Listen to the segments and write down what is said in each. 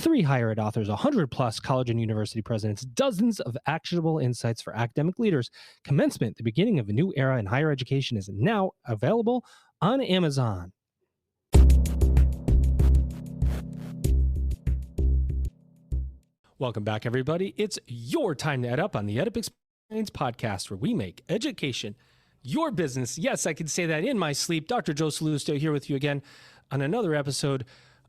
3 higher ed authors, 100 plus college and university presidents, dozens of actionable insights for academic leaders. Commencement, the beginning of a new era in higher education, is now available on Amazon. Welcome back, everybody. It's your time to EdUp on the EdUp Experience podcast, where we make education your business. Yes, I can say that in my sleep. Dr. Joe Salusto here with you again on another episode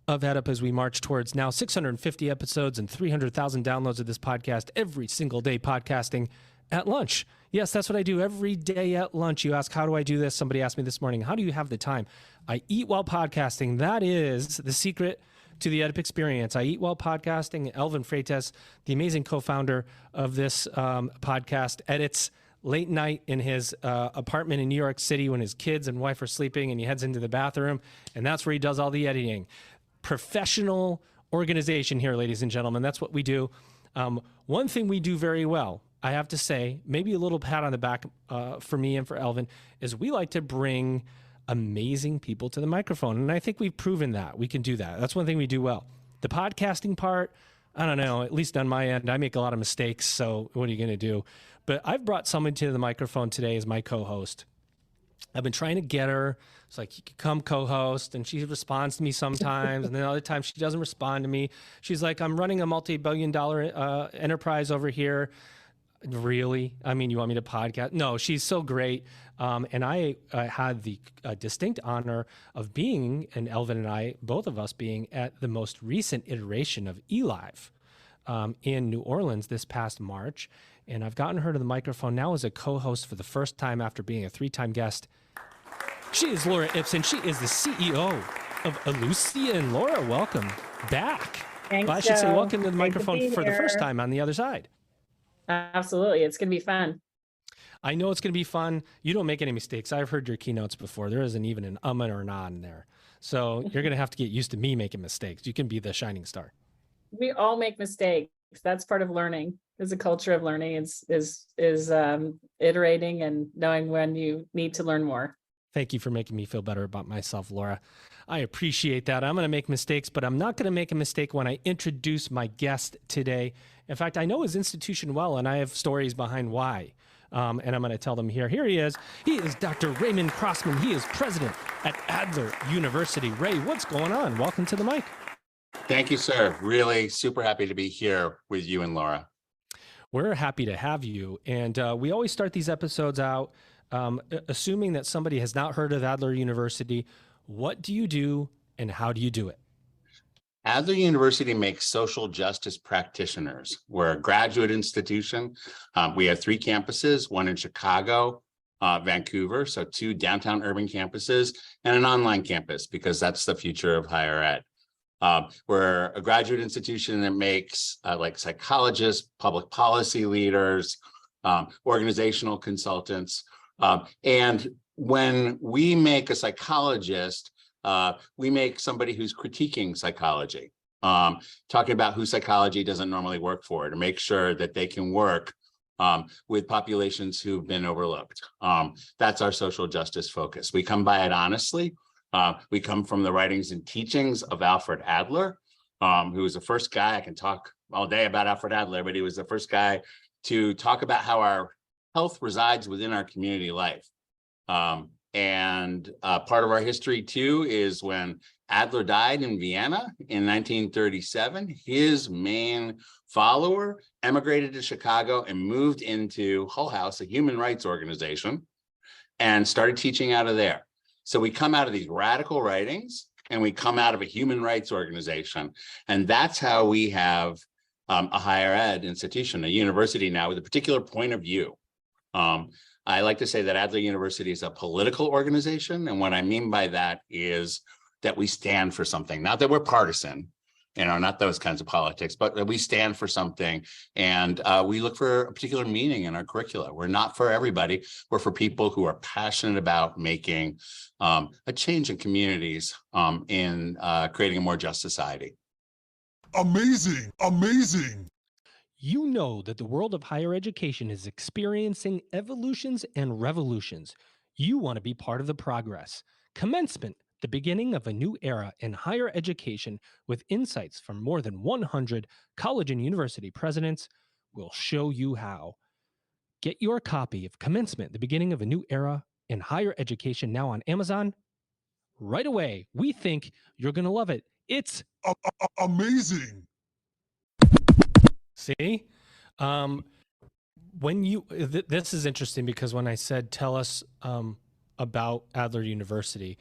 of EdUp as we march towards now 650 episodes and 300,000 downloads of this podcast every single day, podcasting at lunch. Yes, that's what I do every day at lunch. You ask, how do I do this? Somebody asked me this morning, how do you have the time? I eat while podcasting. That is the secret to the EdUp Experience. I eat while podcasting. Elvin Freitas, the amazing co-founder of this podcast, edits late night in his apartment in New York City when his kids and wife are sleeping, and he heads into the bathroom, and that's where he does all the editing. Professional organization here, ladies and gentlemen. That's what we do. One thing we do very well, I have to say, maybe a little pat on the back for me and for Elvin, is we like to bring amazing people to the microphone. And I think we've proven that we can do that. That's one thing we do well. The podcasting part, I don't know, at least on my end, I make a lot of mistakes. So what are you going to do? But I've brought someone to the microphone today as my co-host. I've been trying to get her. It's like, you can come co-host, and she responds to me sometimes. And then other times she doesn't respond to me. She's like, I'm running a multi-billion-dollar enterprise over here. Really? I mean, you want me to podcast? No, she's so great. And I had the distinct honor of being, and Elvin and I, both of us being at the most recent iteration of eLive in New Orleans this past March. And I've gotten her to the microphone now as a co-host for the first time after being a 3-time guest. She is Laura Ibsen. She is the CEO of Ellucian. Laura, welcome back. Thanks, well, I should Joe. say welcome to the Great microphone for the first time on the other side. Absolutely. It's going to be fun. I know it's going to be fun. You don't make any mistakes. I've heard your keynotes before. There isn't even an or an on in there. So you're going to have to get used to me making mistakes. You can be the shining star. We all make mistakes. That's part of learning. There's a culture of learning is iterating and knowing when you need to learn more. Thank you for making me feel better about myself, Laura. I appreciate that. I'm going to make mistakes, but I'm not going to make a mistake when I introduce my guest today. In fact, I know his institution well, and I have stories behind why. And I'm going to tell them here. Here he is. He is Dr. Raymond Crossman. He is president at Adler University. Ray, what's going on? Welcome to the mic. Thank you, sir. Really super happy to be here with you and Laura. We're happy to have you. And we always start these episodes out assuming that somebody has not heard of Adler University. What do you do and how do you do it? Adler University makes social justice practitioners. We're a graduate institution. We have 3 campuses, one in Chicago, Vancouver, so 2 downtown urban campuses, and an online campus, because that's the future of higher ed. We're a graduate institution that makes like psychologists, public policy leaders, organizational consultants. And when we make a psychologist, we make somebody who's critiquing psychology, talking about who psychology doesn't normally work for, to make sure that they can work with populations who've been overlooked. That's our social justice focus. We come by it honestly. We come from the writings and teachings of Alfred Adler, who was the first guy. I can talk all day about Alfred Adler, but he was the first guy to talk about how our health resides within our community life. And part of our history, too, is when Adler died in Vienna in 1937, his main follower emigrated to Chicago and moved into Hull House, a human rights organization, and started teaching out of there. So we come out of these radical writings and we come out of a human rights organization. And that's how we have a higher ed institution, a university now with a particular point of view. I like to say that Adler University is a political organization. And what I mean by that is that we stand for something, not that we're partisan, not those kinds of politics, but that we stand for something. And we look for a particular meaning in our curricula. We're not for everybody. We're for people who are passionate about making a change in communities, in creating a more just society. Amazing, amazing. You know that the world of higher education is experiencing evolutions and revolutions. You want to be part of the progress. Commencement, the beginning of a new era in higher education with insights from more than 100 college and university presidents. We'll show you how. Get your copy of Commencement, the beginning of a new era in higher education now on Amazon right away. We think you're going to love it. It's Amazing. See, when you this is interesting because when I said tell us about Adler University,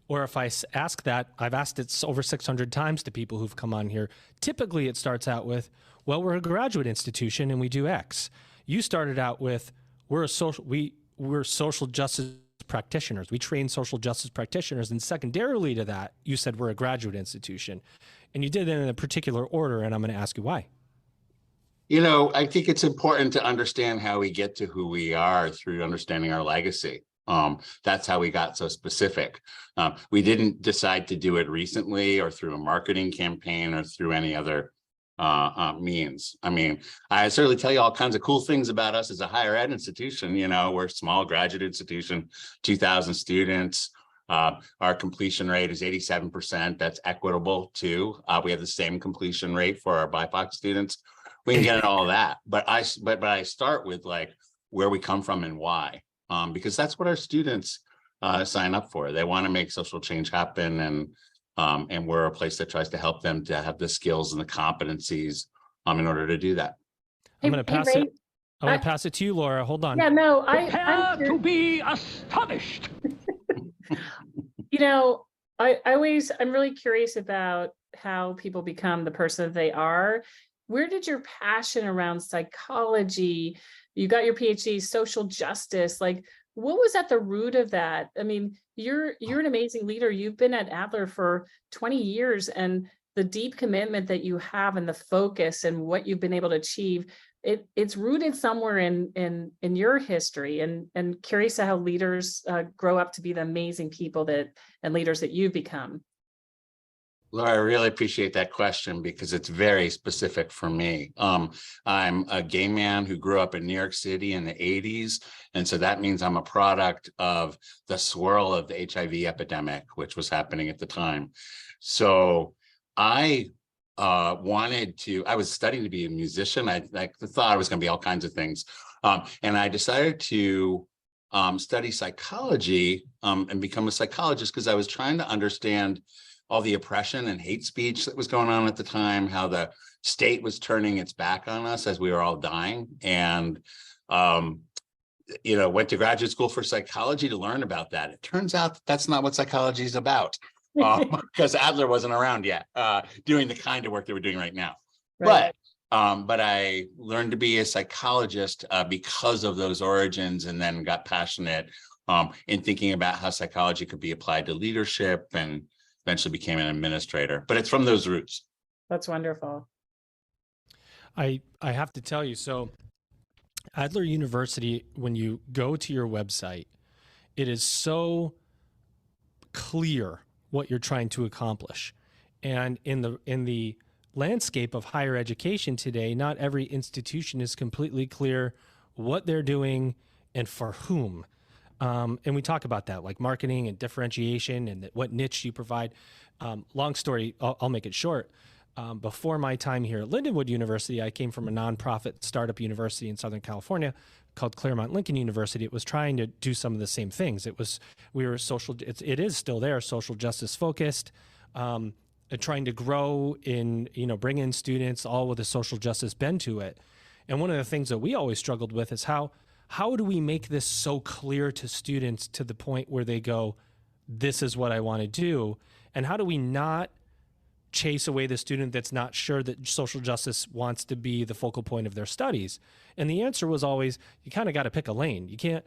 or if I ask that, I've asked it over 600 times to people who've come on here. Typically, it starts out with, "Well, we're a graduate institution and we do X." You started out with, "We're social justice practitioners. We train social justice practitioners," and secondarily to that, you said we're a graduate institution, and you did it in a particular order. And I'm going to ask you why. I think it's important to understand how we get to who we are through understanding our legacy. That's how we got so specific. We didn't decide to do it recently or through a marketing campaign or through any other means. I mean, I certainly tell you all kinds of cool things about us as a higher ed institution. We're a small graduate institution, 2,000 students. Our completion rate is 87%. That's equitable too. We have the same completion rate for our BIPOC students. We can get into all that, but I start with like where we come from and why, because that's what our students sign up for. They want to make social change happen, and we're a place that tries to help them to have the skills and the competencies in order to do that. I'm going to pass Ray, it. I'm going to pass it to you, Laura. Hold on. Yeah, no, Prepare to be astonished. I'm really curious about how people become the person they are. Where did your passion around psychology, you got your PhD, social justice, like what was at the root of that? I mean, you're an amazing leader. You've been at Adler for 20 years, and the deep commitment that you have and the focus and what you've been able to achieve, it's rooted somewhere in your history, and curious how leaders grow up to be the amazing people and leaders that you've become. Laura, I really appreciate that question because it's very specific for me. I'm a gay man who grew up in New York City in the 80s. And so that means I'm a product of the swirl of the HIV epidemic, which was happening at the time. So I was studying to be a musician. I thought I was going to be all kinds of things. And I decided to study psychology and become a psychologist because I was trying to understand all the oppression and hate speech that was going on at the time, how the state was turning its back on us as we were all dying. And, went to graduate school for psychology to learn about that. It turns out that that's not what psychology is about, because Adler wasn't around yet doing the kind of work that we're doing right now. Right. But I learned to be a psychologist because of those origins, and then got passionate in thinking about how psychology could be applied to leadership, and eventually became an administrator. But it's from those roots. That's wonderful. I have to tell you, so Adler University, when you go to your website, it is so clear what you're trying to accomplish. And in the landscape of higher education today, not every institution is completely clear what they're doing and for whom. And we talk about that, like marketing and differentiation and what niche you provide. Long story, I'll make it short. Before my time here at Lindenwood University, I came from a nonprofit startup university in Southern California called Claremont Lincoln University. It was trying to do some of the same things. It is still there, social justice focused, trying to grow in, bring in students all with a social justice bend to it. And one of the things that we always struggled with is how do we make this so clear to students to the point where they go, this is what I want to do? And how do we not chase away the student that's not sure that social justice wants to be the focal point of their studies? And the answer was always, you kind of got to pick a lane. You can't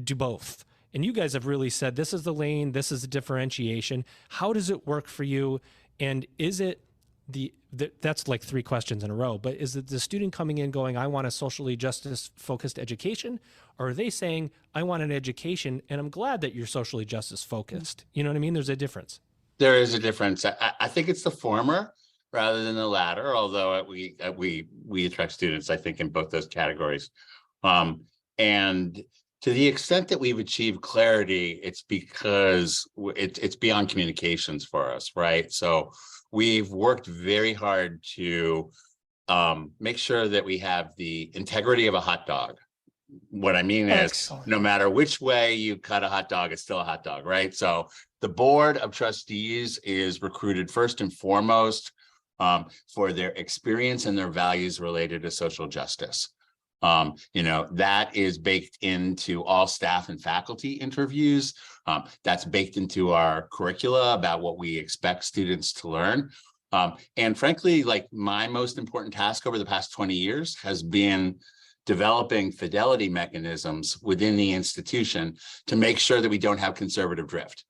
do both. And you guys have really said, this is the lane, this is the differentiation. How does it work for you? And is it that's like three questions in a row, but is it the student coming in going, I want a socially justice focused education? Or are they saying, I want an education and I'm glad that you're socially justice focused? You know what I mean? There's a difference. There is a difference. I think it's the former rather than the latter, although we attract students, I think, in both those categories. And To the extent that we've achieved clarity, it's because it's beyond communications for us, right? So we've worked very hard to make sure that we have the integrity of a hot dog. What I mean is, Excellent. no matter which way you cut a hot dog, it's still a hot dog, right? So the board of trustees is recruited first and foremost for their experience and their values related to social justice. That is baked into all staff and faculty interviews. That's baked into our curricula about what we expect students to learn. And frankly, like my most important task over the past 20 years has been developing fidelity mechanisms within the institution to make sure that we don't have conservative drift.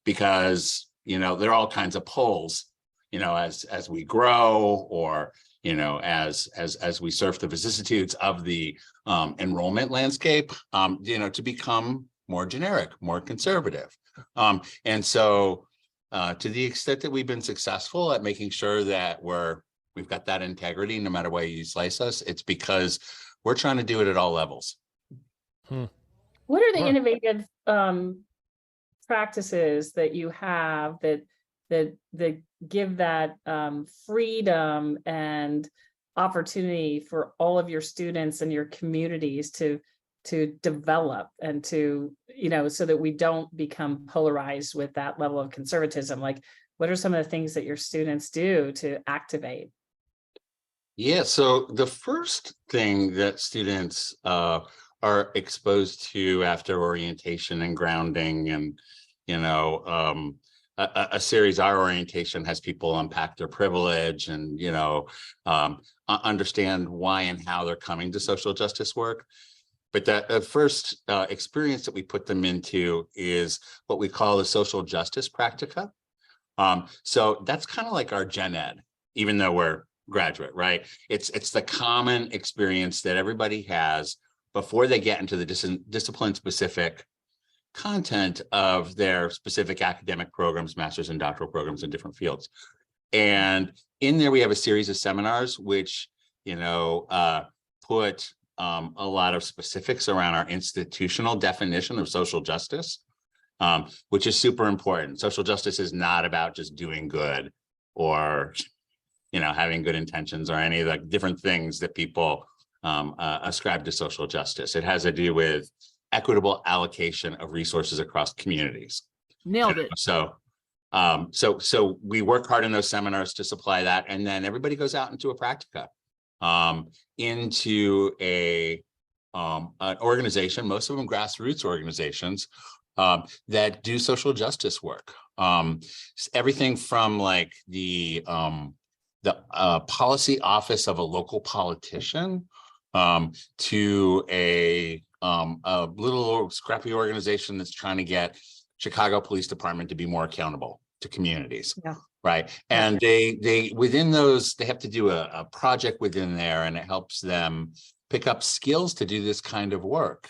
Because, there are all kinds of pulls, as we grow or as we surf the vicissitudes of the enrollment landscape, to become more generic, more conservative. And so to the extent that we've been successful at making sure that we've got that integrity, no matter way you slice us, it's because we're trying to do it at all levels. What are the Sure. innovative practices that you have that give that freedom and opportunity for all of your students and your communities to develop and to, so that we don't become polarized with that level of conservatism? Like, what are some of the things that your students do to activate? Yeah, so the first thing that students are exposed to after orientation and grounding and, a series, our orientation has people unpack their privilege and, understand why and how they're coming to social justice work. But that first experience that we put them into is what we call the social justice practica. So that's kind of like our gen ed, even though we're graduate, right? It's the common experience that everybody has before they get into the discipline specific content of their specific academic programs, master's and doctoral programs in different fields. And in there, we have a series of seminars, which, put a lot of specifics around our institutional definition of social justice, which is super important. Social justice is not about just doing good or, having good intentions or any of the different things that people ascribe to social justice. It has to do with equitable allocation of resources across communities. Nailed it. So we work hard in those seminars to supply that, and then everybody goes out into a practica, into an organization, most of them grassroots organizations, that do social justice work. Everything from like the policy office of a local politician to a little scrappy organization that's trying to get Chicago Police Department to be more accountable to communities. Yeah. Right. And they within those, they have to do a project within there, and it helps them pick up skills to do this kind of work.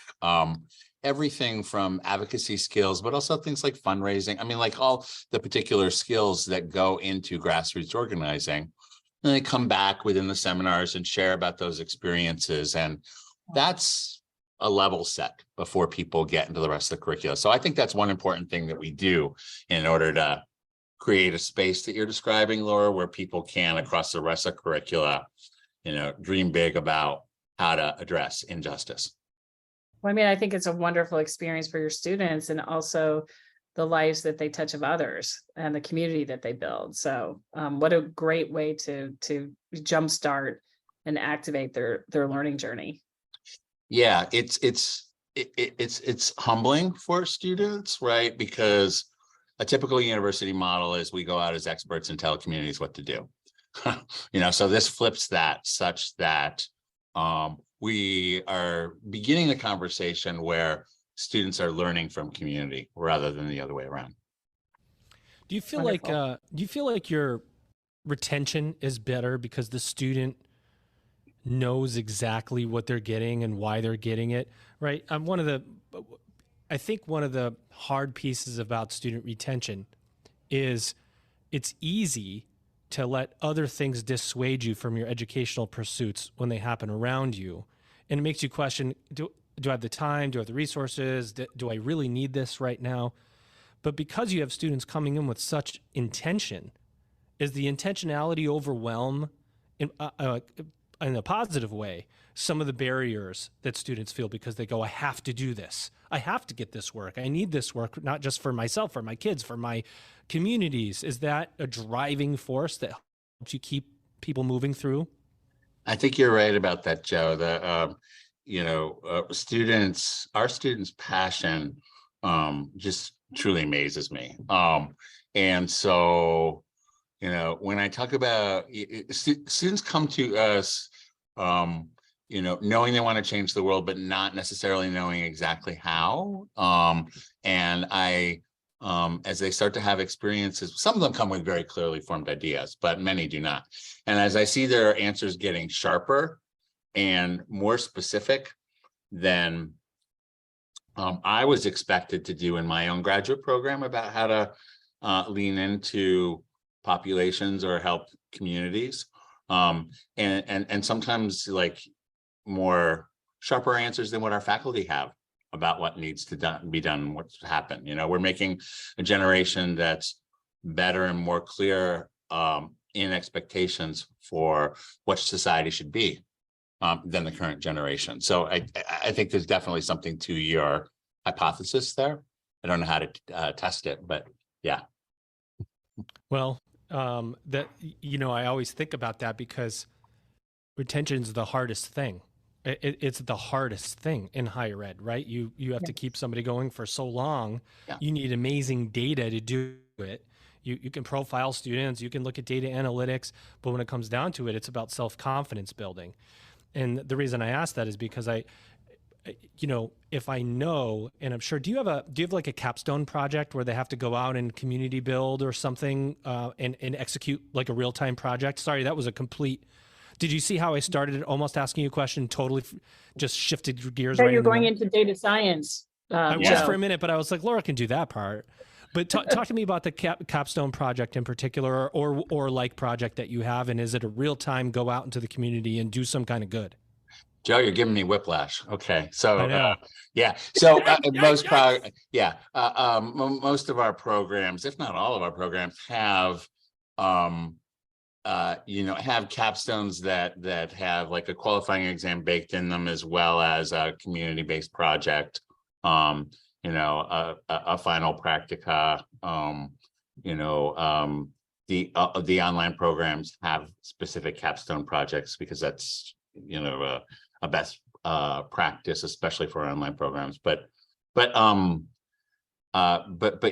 Everything from advocacy skills, but also things like fundraising. I mean, like all the particular skills that go into grassroots organizing. And they come back within the seminars and share about those experiences. And that's a level set before people get into the rest of the curricula. So I think that's one important thing that we do in order to create a space that you're describing, Laura, where people can, across the rest of the curricula, dream big about how to address injustice. Well, I mean, I think it's a wonderful experience for your students and also the lives that they touch of others and the community that they build. So what a great way to jumpstart and activate their learning journey. Yeah, it's humbling for students, right? Because a typical university model is we go out as experts and tell communities what to do. So this flips that such that we are beginning the conversation where students are learning from community rather than the other way around. Do you feel Wonderful. like your retention is better because the student knows exactly what they're getting and why they're getting it, right? I think one of the hard pieces about student retention is it's easy to let other things dissuade you from your educational pursuits when they happen around you. And it makes you question, do I have the time? Do I have the resources? Do I really need this right now? But because you have students coming in with such intention, is the intentionality overwhelm in a positive way some of the barriers that students feel because they go, I have to do this. I have to get this work. I need this work, not just for myself, for my kids, for my communities. Is that a driving force that helps you keep people moving through? I think you're right about that, Joe. Our students' passion just truly amazes me. And so, when I talk about students come to us, knowing they want to change the world, but not necessarily knowing exactly how. As they start to have experiences, some of them come with very clearly formed ideas, but many do not. And as I see their answers getting sharper and more specific than I was expected to do in my own graduate program about how to lean into populations or help communities, and sometimes like more sharper answers than what our faculty have about what needs to be done, what's happened. We're making a generation that's better and more clear in expectations for what society should be than the current generation. So I think there's definitely something to your hypothesis there. I don't know how to test it, but yeah. Well, I always think about that because retention is the hardest thing. It's the hardest thing in higher ed, right? You have to keep somebody going for so long. Yeah. You need amazing data to do it. You can profile students, you can look at data analytics, but when it comes down to it, it's about self-confidence building. And the reason I ask that is because if I know, and I'm sure, do you have like a capstone project where they have to go out and community build or something and execute like a real-time project? Sorry, that was a complete. Did you see how I started almost asking you a question, totally just shifted gears? You're going into data science. I was for a minute, but I was like, Laura can do that part. But talk to me about the capstone project in particular, or like project that you have, and is it a real-time go out into the community and do some kind of good? Joe, you're giving me whiplash. Okay, so yeah, so most of our programs, if not all of our programs, have have capstones that have like a qualifying exam baked in them, as well as a community-based project, a final practica. The online programs have specific capstone projects because that's a best practice, especially for online programs. But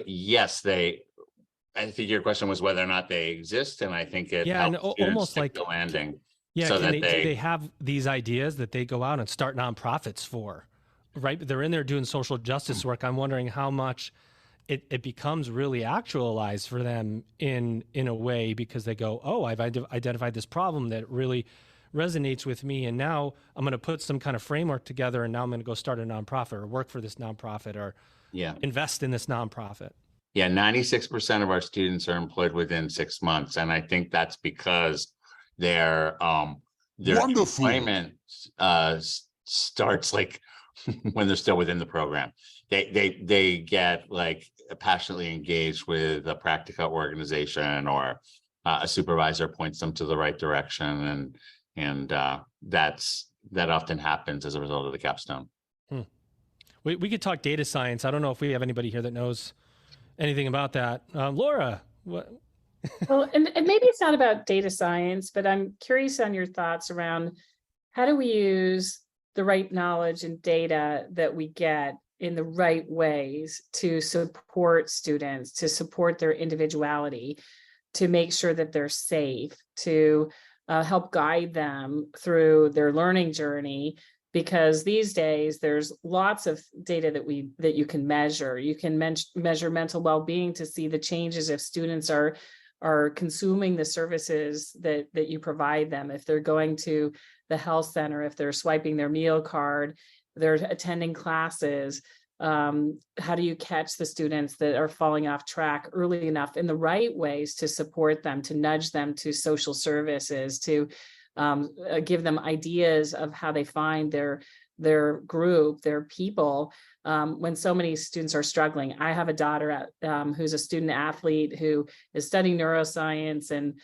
yes, I think your question was whether or not they exist, and I think it helps almost like the landing. Yeah, so do they have these ideas that they go out and start nonprofits for, right? They're in there doing social justice work. I'm wondering how much it becomes really actualized for them in a way, because they go, oh, I've identified this problem that really resonates with me, and now I'm going to put some kind of framework together, and now I'm going to go start a nonprofit or work for this nonprofit or invest in this nonprofit. Yeah, 96% of our students are employed within 6 months, and I think that's because their employment starts like when they're still within the program. They get like passionately engaged with a practica organization, or a supervisor points them to the right direction, and that often happens as a result of the capstone. We could talk data science. I don't know if we have anybody here that knows anything about that. Laura, what? Well, and maybe it's not about data science, but I'm curious on your thoughts around how do we use the right knowledge and data that we get in the right ways to support students, to support their individuality, to make sure that they're safe, to help guide them through their learning journey. Because these days there's lots of data that you can measure. You can measure mental well-being to see the changes if students are consuming the services that you provide them. If they're going to the health center, if they're swiping their meal card, they're attending classes. How do you catch the students that are falling off track early enough in the right ways to support them, to nudge them to social services, to give them ideas of how they find their their group, their people, when so many students are struggling. I have a daughter who's a student athlete who is studying neuroscience, and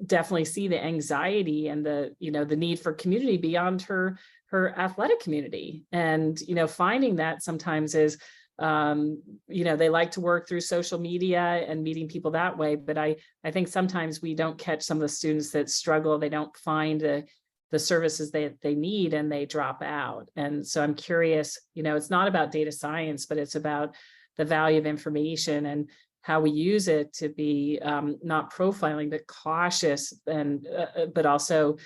definitely see the anxiety and the need for community beyond her athletic community. And finding that sometimes is they like to work through social media and meeting people that way, but I think sometimes we don't catch some of the students that struggle. They don't find the services they need, and they drop out. And so I'm curious, it's not about data science, but it's about the value of information and how we use it to be not profiling, but cautious, and but also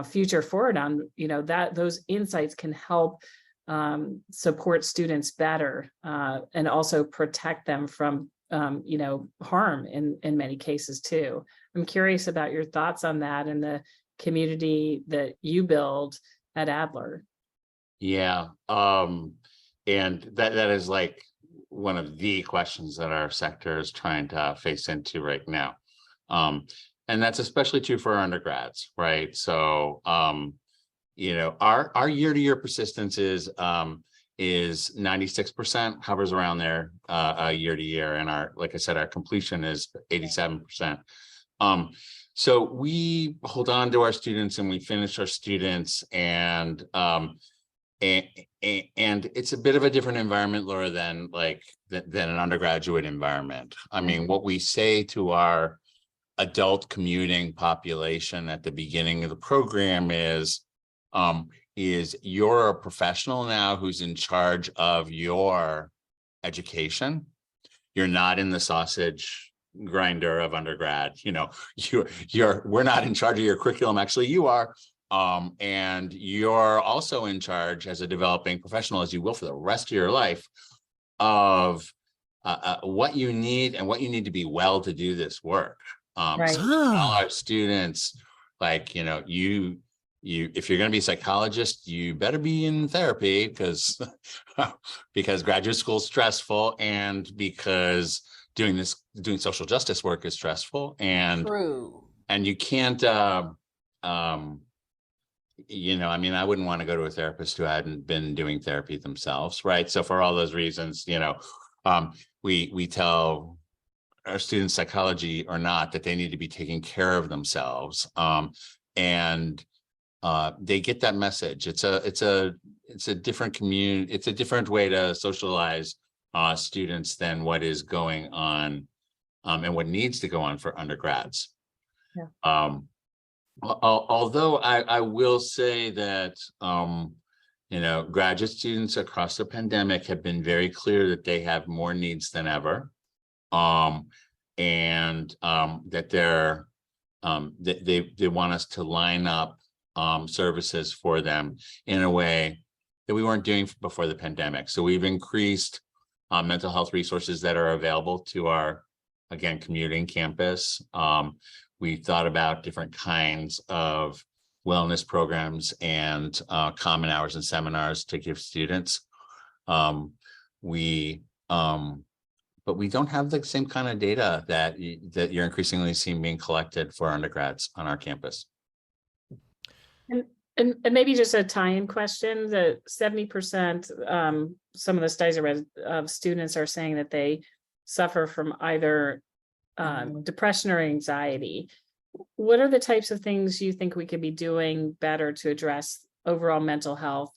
future forward on, that those insights can help support students better, and also protect them from harm in many cases too. I'm curious about your thoughts on that and the community that you build at Adler. Yeah. And that is like one of the questions that our sector is trying to face into right now. And that's especially true for our undergrads, right? So, our year-to-year persistence is 96%, hovers around there year to year. And like I said, our completion is 87%. So we hold on to our students and we finish our students, and it's a bit of a different environment, Laura, than an undergraduate environment. I mean, what we say to our adult commuting population at the beginning of the program is you're a professional now who's in charge of your education. You're not in the sausage grinder of undergrad. We're not in charge of your curriculum. Actually, you are. And you're also in charge as a developing professional, as you will for the rest of your life, of what you need and what you need to be well to do this work. Right. So all our students, if you're going to be a psychologist, you better be in therapy because graduate school is stressful, and because doing social justice work is stressful, and True. And you can't I wouldn't want to go to a therapist who hadn't been doing therapy themselves, right? So for all those reasons, we tell our students, psychology or not, that they need to be taking care of themselves, and they get that message. It's a different community. It's a different way to socialize students than what is going on and what needs to go on for undergrads. Yeah. Although I will say that graduate students across the pandemic have been very clear that they have more needs than ever, and that they want us to line up services for them in a way that we weren't doing before the pandemic. So we've increased mental health resources that are available to our, again, commuting campus. We thought about different kinds of wellness programs and common hours and seminars to give students. But we don't have the same kind of data that you're increasingly seeing being collected for undergrads on our campus. And maybe just a tie-in question, that 70%, some of the studies I read of students are saying that they suffer from either depression or anxiety. What are the types of things you think we could be doing better to address overall mental health?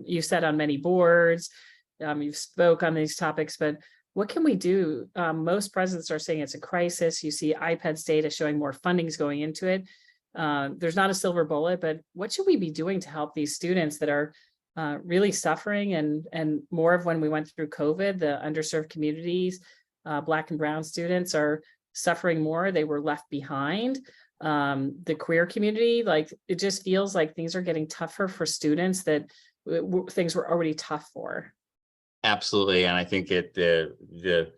You said on many boards, you've spoke on these topics, but what can we do? Most presidents are saying it's a crisis. You see IPED's data showing more funding's going into it. There's not a silver bullet, but what should we be doing to help these students that are really suffering, and more of when we went through COVID, the underserved communities, Black and Brown students are suffering more. They were left behind. The queer community, it just feels like things are getting tougher for students that things were already tough for. Absolutely. And I think that the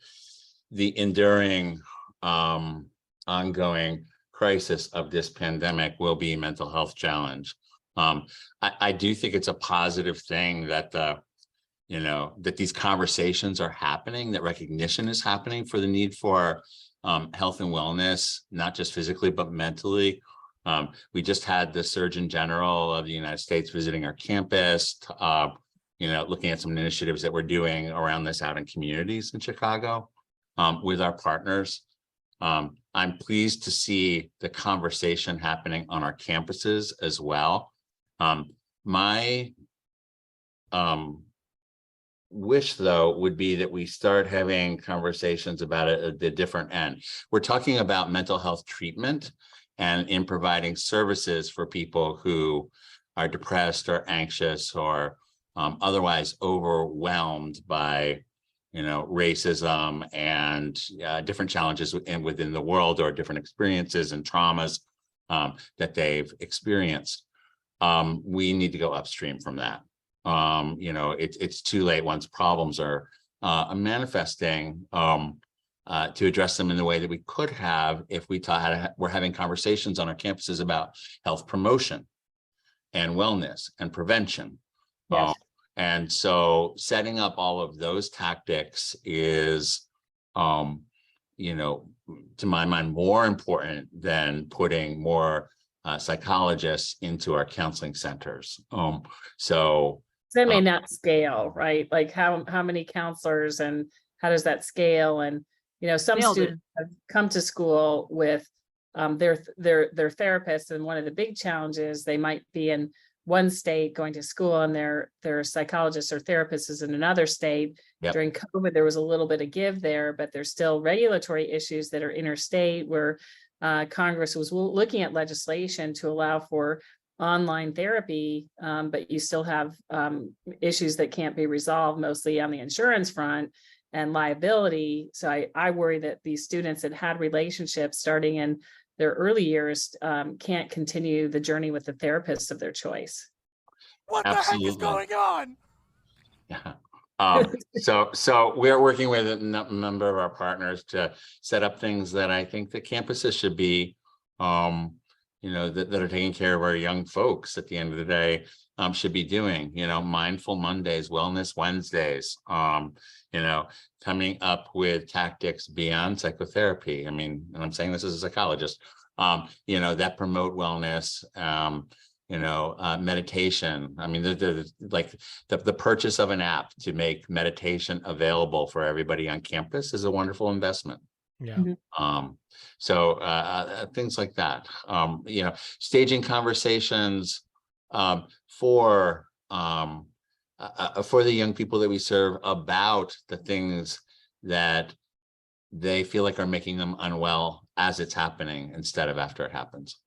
enduring ongoing crisis of this pandemic will be mental health challenge. I do think it's a positive thing that that these conversations are happening, that recognition is happening for the need for health and wellness, not just physically, but mentally, We just had the Surgeon General of the United States visiting our campus, looking at some initiatives that we're doing around this out in communities in Chicago with our partners. I'm pleased to see the conversation happening on our campuses as well. My wish, though, would be that we start having conversations about it at the different end. We're talking about mental health treatment and in providing services for people who are depressed or anxious or otherwise overwhelmed by racism and different challenges within the world or different experiences and traumas that they've experienced. We need to go upstream from that. It's too late once problems are manifesting to address them in the way that we could have if we we're having conversations on our campuses about health promotion and wellness and prevention. Yes. And so setting up all of those tactics is, to my mind, more important than putting more psychologists into our counseling centers. So That may not scale, right? Like how many counselors and how does that scale? And, some Nailed it. students have come to school with their therapists. And one of the big challenges, they might be in one state going to school and their psychologist or therapist is in another state. Yep. During COVID, there was a little bit of give there, but there's still regulatory issues that are interstate where Congress was looking at legislation to allow for online therapy, but you still have issues that can't be resolved, mostly on the insurance front and liability. So I worry that these students that had relationships starting in their early years can't continue the journey with the therapist of their choice. What the heck is going on? Yeah. So we're working with a number of our partners to set up things that I think the campuses should be, that are taking care of our young folks at the end of the day, should be doing, mindful Mondays, wellness Wednesdays, coming up with tactics beyond psychotherapy. I mean, and I'm saying this as a psychologist, that promote wellness, meditation. I mean, the purchase of an app to make meditation available for everybody on campus is a wonderful investment. Yeah. Mhm. So things like that, staging conversations for the young people that we serve about the things that they feel like are making them unwell as it's happening instead of after it happens.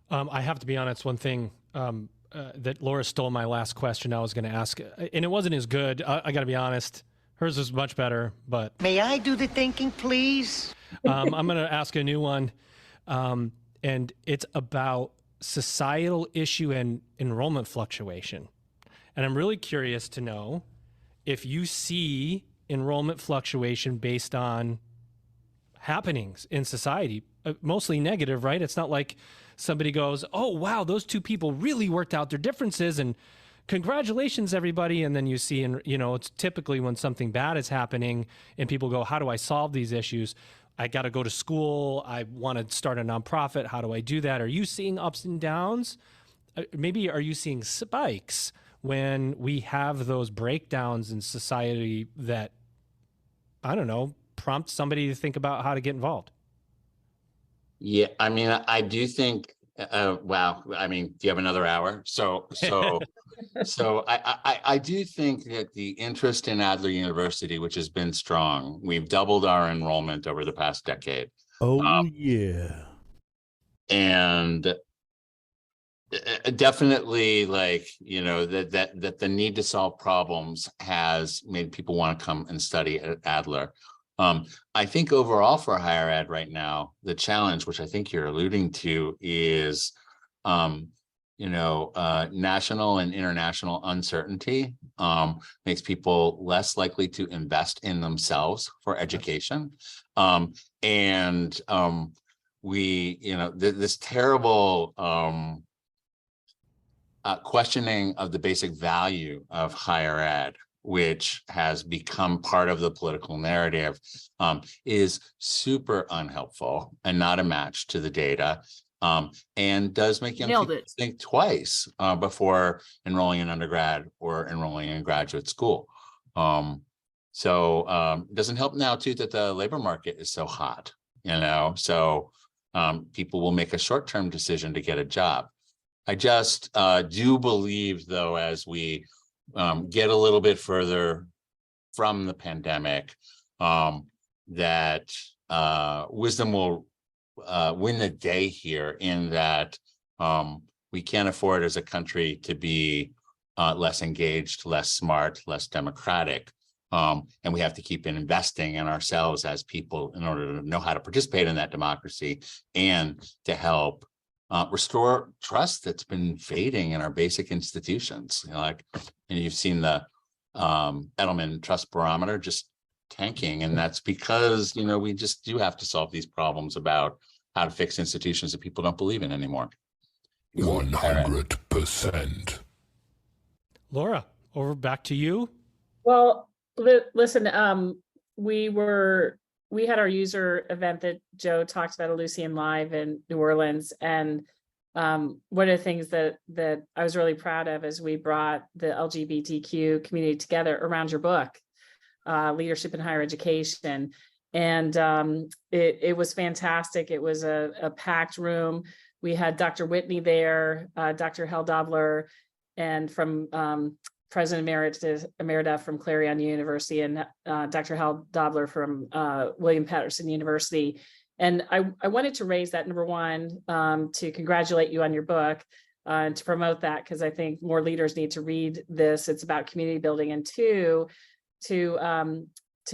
I have to be honest, one thing that Laura stole my last question I was going to ask, and it wasn't as good. I got to be honest. Hers was much better, but... May I do the thinking, please? I'm going to ask a new one, and it's about societal issue and enrollment fluctuation. And I'm really curious to know if you see enrollment fluctuation based on happenings in society, mostly negative, right? It's not like somebody goes, oh, wow, those two people really worked out their differences and congratulations, everybody. And then you see, it's typically when something bad is happening and people go, how do I solve these issues? I got to go to school. I want to start a nonprofit. How do I do that? Are you seeing ups and downs? Maybe are you seeing spikes when we have those breakdowns in society that, I don't know, prompt somebody to think about how to get involved? Yeah, I mean, I do think, wow, I mean, do you have another hour? So I do think that the interest in Adler University, which has been strong, we've doubled our enrollment over the past decade. Oh, yeah. And definitely, that the need to solve problems has made people want to come and study at Adler. I think overall for higher ed right now, the challenge, which I think you're alluding to, is national and international uncertainty makes people less likely to invest in themselves for education. This terrible questioning of the basic value of higher ed, which has become part of the political narrative, is super unhelpful and not a match to the data. and does make young Nailed people it. think twice before enrolling in undergrad or enrolling in graduate school. It doesn't help now too that the labor market is so hot, so people will make a short-term decision to get a job. I just do believe, though, as we get a little bit further from the pandemic, that wisdom will win the day here, in that we can't afford as a country to be less engaged, less smart, less democratic. And we have to keep investing in ourselves as people in order to know how to participate in that democracy and to help restore trust that's been fading in our basic institutions. And you've seen the Edelman Trust Barometer just tanking, and that's because we just do have to solve these problems about how to fix institutions that people don't believe in anymore. 100%. Laura, over back to you. Well, listen, we had our user event that Joe talked about, Lucian Live in New Orleans. And one of the things that I was really proud of is we brought the LGBTQ community together around your book, Leadership in Higher Education. And it was fantastic. It was a packed room. We had Dr. Whitney there, Dr. Hal Dobler, and from President Emerita from Clarion University, and Dr. Hal Dobler from William Patterson University. And I wanted to raise that, number one, to congratulate you on your book, and to promote that, because I think more leaders need to read this. It's about community building. And two, to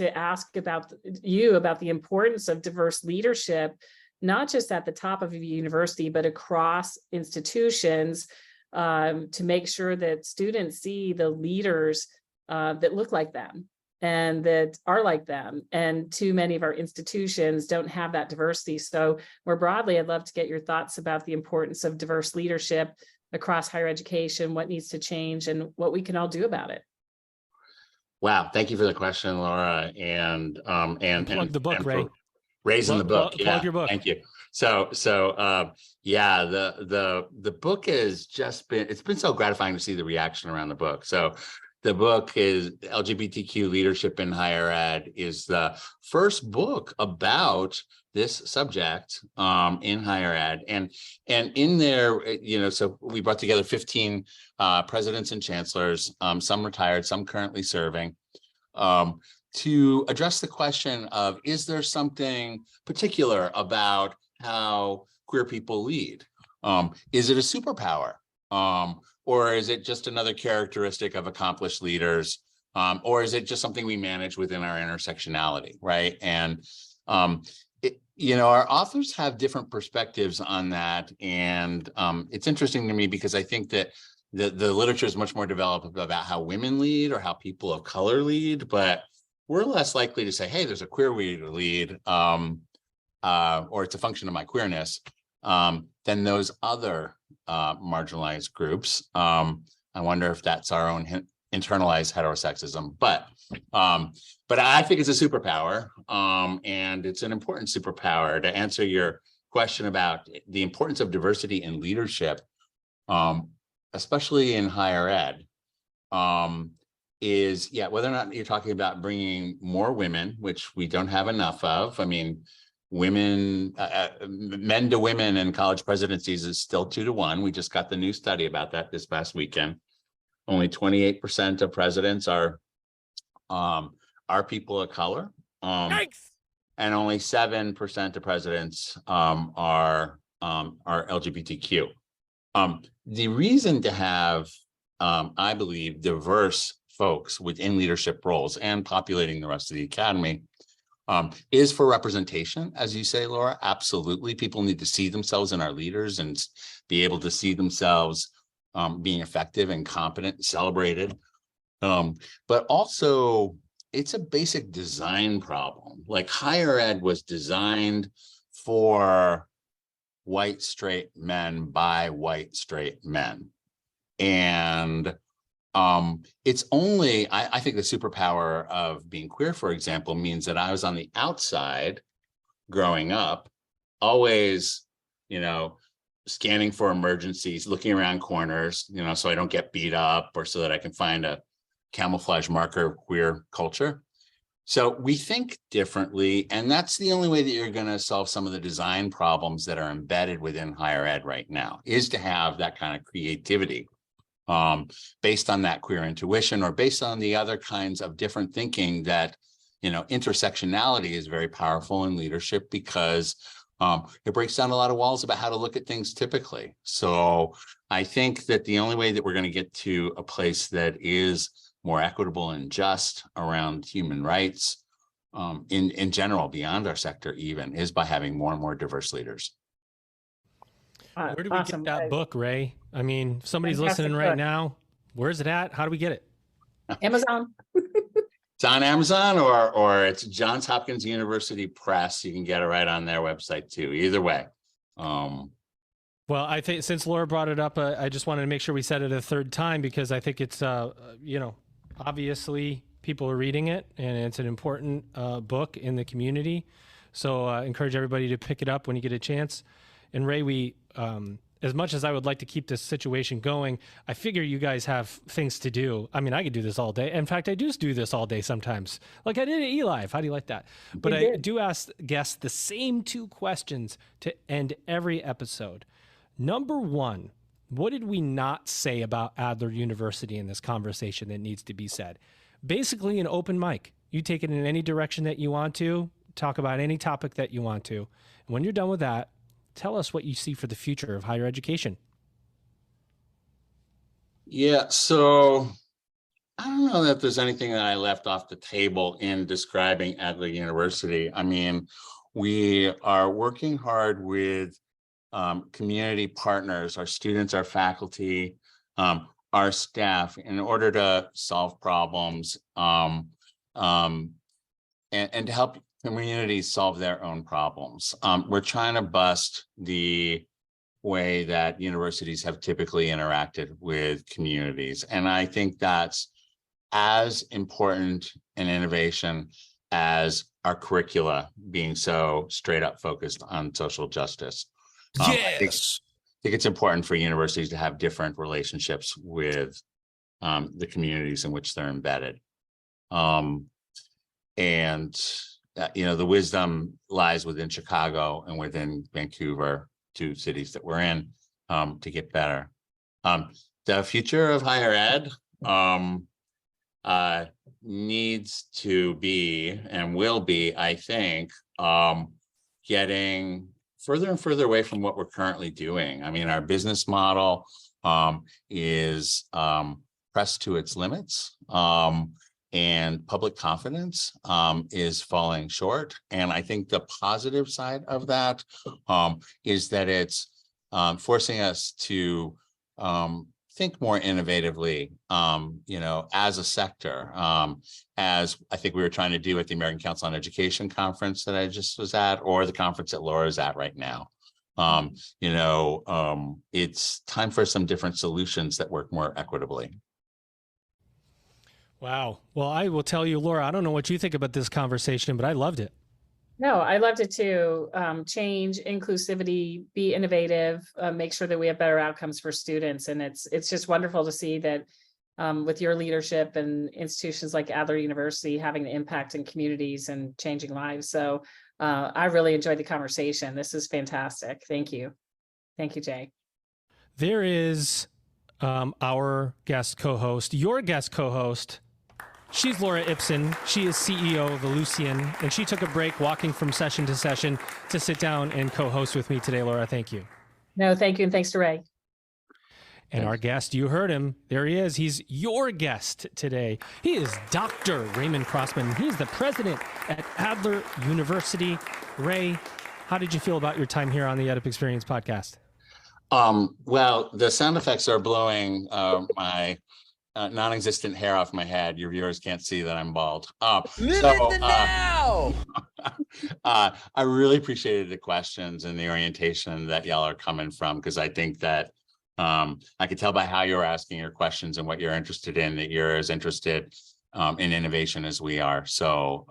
ask about the importance of diverse leadership, not just at the top of a university, but across institutions, to make sure that students see the leaders that look like them and that are like them. And too many of our institutions don't have that diversity. So more broadly, I'd love to get your thoughts about the importance of diverse leadership across higher education, what needs to change, and what we can all do about it. Wow, thank you for the question, Laura, and plug the book, Ray. Raising the book. Plug your book. Thank you. So the book has just been, it's been so gratifying to see the reaction around the book. So the book is LGBTQ Leadership in Higher Ed, is the first book about this subject in higher ed. And in there, so we brought together 15 presidents and chancellors, some retired, some currently serving, to address the question of, is there something particular about how queer people lead? Is it a superpower? Or is it just another characteristic of accomplished leaders? Or is it just something we manage within our intersectionality, right? And our authors have different perspectives on that. And it's interesting to me because I think that the literature is much more developed about how women lead or how people of color lead, but we're less likely to say, hey, there's a queer way to lead, or it's a function of my queerness, than those other marginalized groups. I wonder if that's our own internalized heterosexism, but I think it's a superpower, and it's an important superpower. To answer your question about the importance of diversity in leadership, especially in higher ed, is whether or not you're talking about bringing more women, which we don't have enough of. I mean, women, men to women in college presidencies is still 2-to-1. We just got the new study about that this past weekend. Only 28% of presidents are people of color, and only 7% of presidents are LGBTQ. The reason to have, I believe, diverse folks within leadership roles and populating the rest of the academy is for representation, as you say, Laura. Absolutely, people need to see themselves in our leaders and be able to see themselves being effective and competent, celebrated. But also, it's a basic design problem. Like, higher ed was designed for white straight men by white straight men. And it's only, I think the superpower of being queer, for example, means that I was on the outside growing up, always, scanning for emergencies, looking around corners, so I don't get beat up or so that I can find a camouflage marker of queer culture. So we think differently, and that's the only way that you're going to solve some of the design problems that are embedded within higher ed right now, is to have that kind of creativity based on that queer intuition or based on the other kinds of different thinking that, intersectionality is very powerful in leadership because it breaks down a lot of walls about how to look at things typically. So I think that the only way that we're going to get to a place that is more equitable and just around human rights in general, beyond our sector even, is by having more and more diverse leaders. Where do we Awesome. get that book, Ray? I mean, if somebody's Fantastic listening right book. now, where's it at? How do we get it? Amazon. It's on Amazon or it's Johns Hopkins University Press. You can get it right on their website too. Either way. Well, I think since Laura brought it up, I just wanted to make sure we said it a third time because I think it's, obviously people are reading it and it's an important book in the community. So I encourage everybody to pick it up when you get a chance. And Ray, we, as much as I would like to keep this situation going, I figure you guys have things to do. I mean, I could do this all day. In fact, I do this all day sometimes, like I did at eLive. How do you like that? But I do ask guests the same two questions to end every episode. Number one, what did we not say about Adler University in this conversation that needs to be said? Basically an open mic. You take it in any direction that you want to, talk about any topic that you want to. And when you're done with that, tell us what you see for the future of higher education. Yeah, so I don't know that there's anything that I left off the table in describing Adler University. I mean, we are working hard with community partners, our students, our faculty, our staff, in order to solve problems and to help communities solve their own problems. We're trying to bust the way that universities have typically interacted with communities. And I think that's as important an innovation as our curricula being so straight up focused on social justice. I think it's important for universities to have different relationships with the communities in which they're embedded. The wisdom lies within Chicago and within Vancouver, two cities that we're in, to get better. The future of higher ed needs to be and will be, I think, getting further and further away from what we're currently doing. I mean, our business model is pressed to its limits. And public confidence is falling short. And I think the positive side of that is that it's forcing us to think more innovatively, as a sector, as I think we were trying to do at the American Council on Education conference that I just was at, or the conference that Laura's at right now. It's time for some different solutions that work more equitably. Wow. Well, I will tell you, Laura, I don't know what you think about this conversation, but I loved it. No, I loved it too. Change, inclusivity, be innovative, make sure that we have better outcomes for students. And it's just wonderful to see that with your leadership and institutions like Adler University having an impact in communities and changing lives. So I really enjoyed the conversation. This is fantastic. Thank you. Thank you, Jay. There is our guest co-host, your guest co-host. She's Laura Ibsen. She is CEO of the Lucian, and she took a break walking from session to session to sit down and co-host with me today. Laura, thank you. No, thank you. And thanks to Ray. And our guest, you heard him. There he is. He's your guest today. He is Dr. Raymond Crossman. He's the president at Adler University. Ray, how did you feel about your time here on the EdUp Experience podcast? Well, the sound effects are blowing my non-existent hair off my head. Your viewers can't see that I'm bald. Now! I really appreciated the questions and the orientation that y'all are coming from, because I think that I could tell by how you're asking your questions and what you're interested in, that you're as interested in innovation as we are. So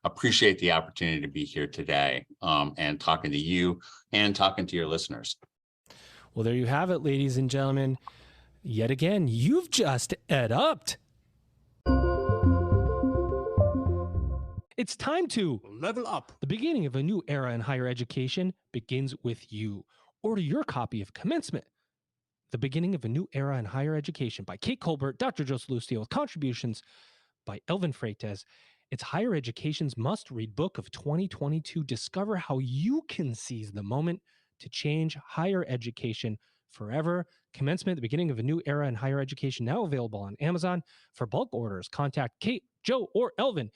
appreciate the opportunity to be here today and talking to you and talking to your listeners. Well, there you have it, ladies and gentlemen. Yet again, you've just EdUp'd. It's time to Level up. The beginning of a new era in higher education begins with you. Order your copy of Commencement, The Beginning of a New Era in Higher Education by Kate Colbert, Dr. Joe Salustio, with contributions by Elvin Freitas. It's higher education's must-read book of 2022. Discover how you can seize the moment to change higher education forever. Commencement, The Beginning of a New Era in Higher Education, now available on Amazon. For bulk orders, contact Kate, Joe, or Elvin